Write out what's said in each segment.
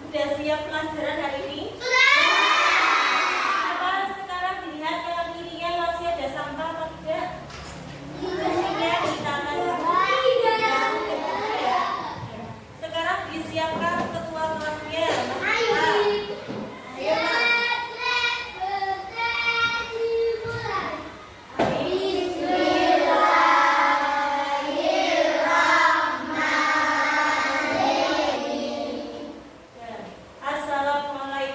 Sudah siap pelajaran hari ini? Coba sekarang dilihat kanan kirinya masih ada sampah atau tidak? Bersihnya di tangan dulu. Sekarang disiapkan ketua kelasnya. Assalamualaikum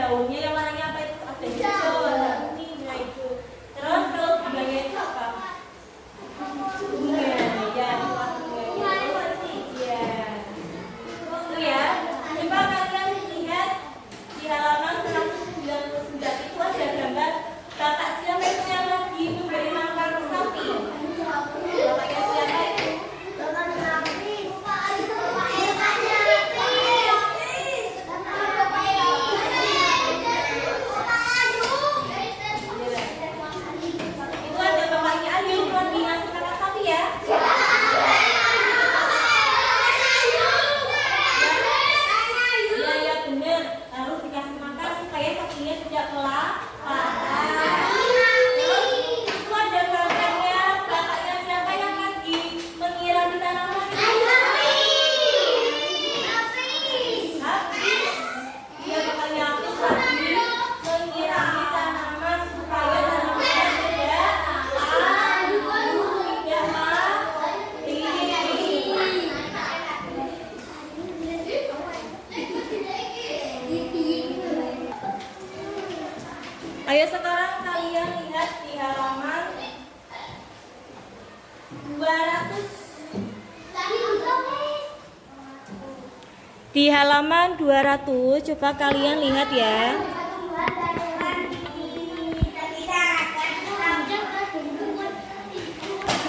daunnya yang warnanya apa itu? Ada hijau, ada kuning, nah itu. Terus kalau bunganya itu apa? Bunga, ya, bunga. Ya. Itu ya. Coba kalian lihat di halaman 199 itu ada gambar bapak siapa itu yang lagi memberi makan sapi. Bapaknya siapa itu? Itu ada bapaknya Ayu yang ngasih makan sapi ya. Ya benar, harus dikasih makan supaya sapinya tidak kelaparan. Terus itu ada gambarnya bapaknya siapa yang lagi menyirami tanaman? Sapi. Iya bapaknya aku lagi menyirami tanaman supaya tanaman tidak Ayo sekarang kalian lihat di halaman 200. Di halaman 200 coba kalian lihat ya.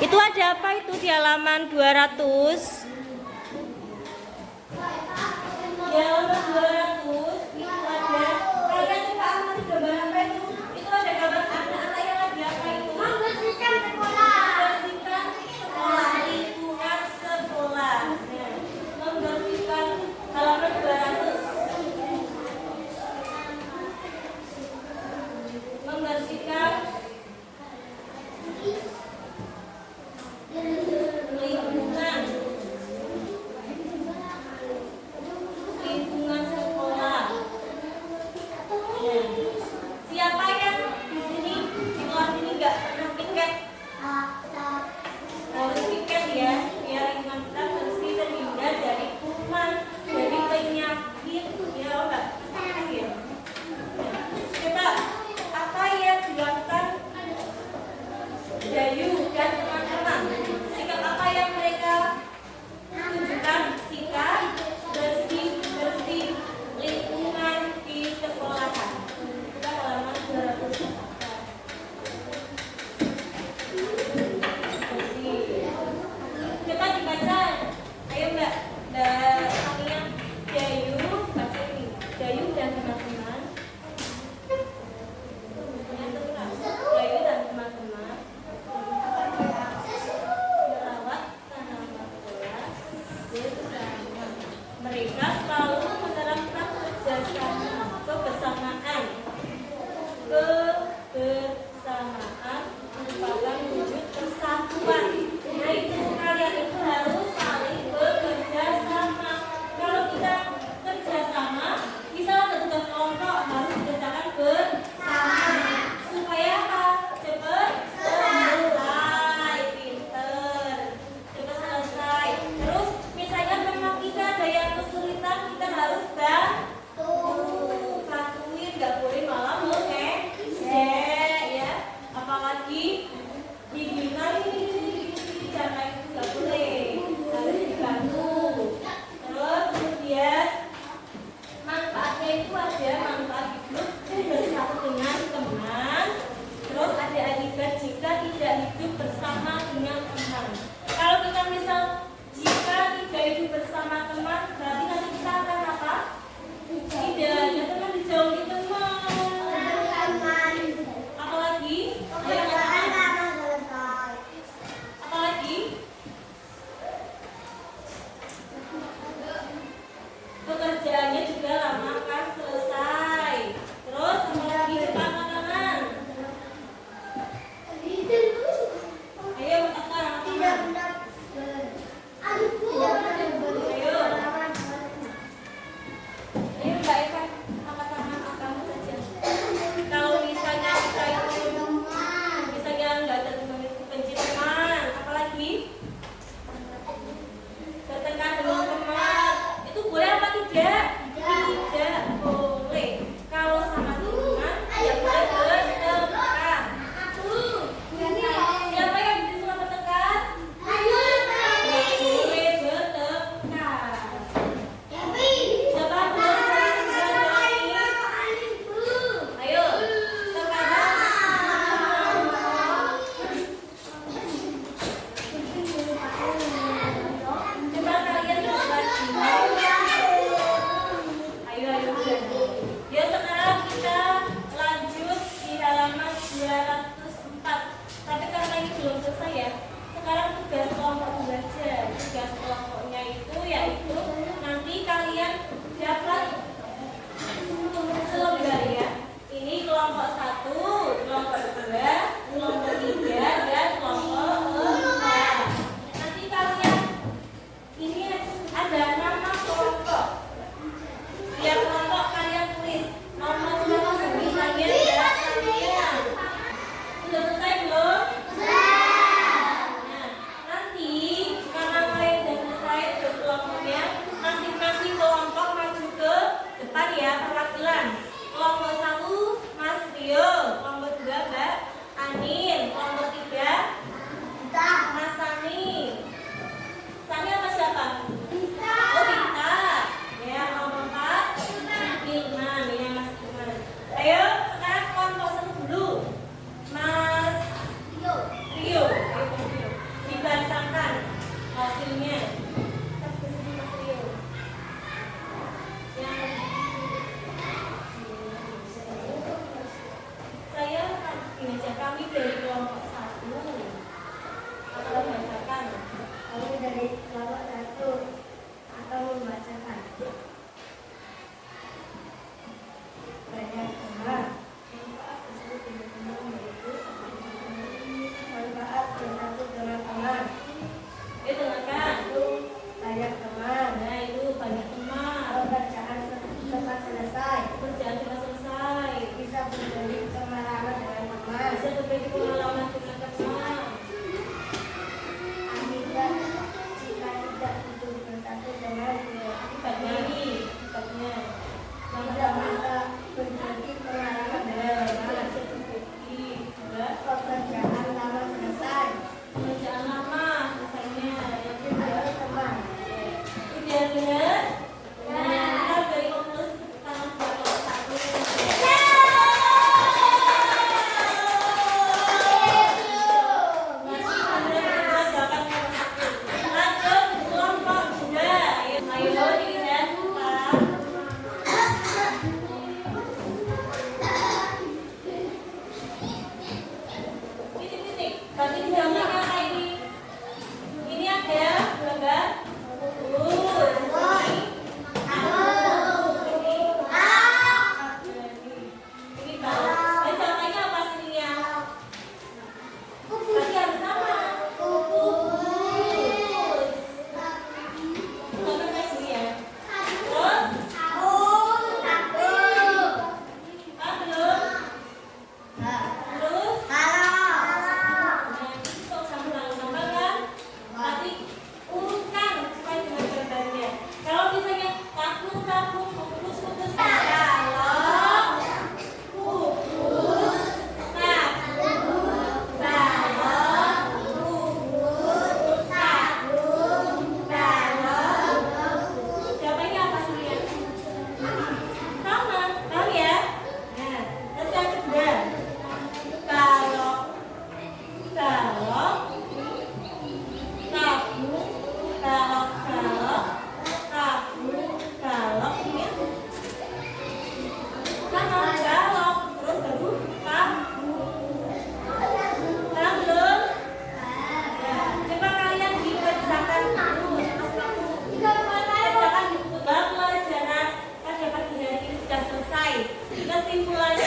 Itu ada apa itu di halaman 200? Di halaman 200 itu ada, kalian coba amati gambar apa itu? Itu ada gambar anak-anak yang lagi apa itu? Membersihkan sekolah, lingkungan sekolah. Nah, membersihkan halaman 200. Membersihkan lingkungan sekolah. Siapa yang di sini di kelas ini nggak pernah piket? Harus piket ya, biar lingkungan kita bersih terhindar dari kuman, dari penyakit, ya enggak? Ya. Coba apa yang dilakukan Dayu dan teman-teman? Sikap apa yang mereka tunjukkan? Sikap bersih lingkungan di sekolahan. Kita halaman 200. Coba dibaca. Ayo Mbak Samiya, Dayu, baca ini. Dayu dan teman-teman. Dayu dan teman-teman merawat tanaman kelas bersama. Mereka selalu menerapkan kebersamaan. Kebersamaan merupakan wujud persatuan. Nah itu kalian itu harus saling bekerja sama. Kalau kita kerja sama, bisa ada tugas kelompok harus dikerjakan bersama. Supaya apa? Cepat selesai, pinter, cepat selesai. Terus misalnya memang kita ada yang kesulitan, kita harus bantuin, nggak boleh malah ya. Apalagi dihina ini cara itu nggak boleh, harus dibantu. Terus kemudian manfaatnya itu ada manfaat hidup bersama dengan teman. Terus ada akibat jika tidak hidup bersama dengan teman. Kalau kita misal jika tidak hidup bersama teman, berarti nanti kita akan apa? Tidak ada teman, dijauhi teman. Apalagi? Apalagi? Pekerjaannya juga lama kan selesai. Terus apalagi depan makanan? Ayo sekarang. Ayo. selesai. Pekerjaan sudah selesai. Bisa berbagi pengalaman dengan teman. Bisa berbagi pengalaman dengan teman. Akibat jika tidak hidup bersatu dengan Akibatnya ini, akibatnya tidak bisa berbagi pengalaman dengan teman. bisa berbagi juga Pekerjaan lama selesai. pekerjaan lama selesainya. Yang kedua, Ayo teman. udah benar. Kita beri konklusi tangan buat kelompok satu. Kesimpulan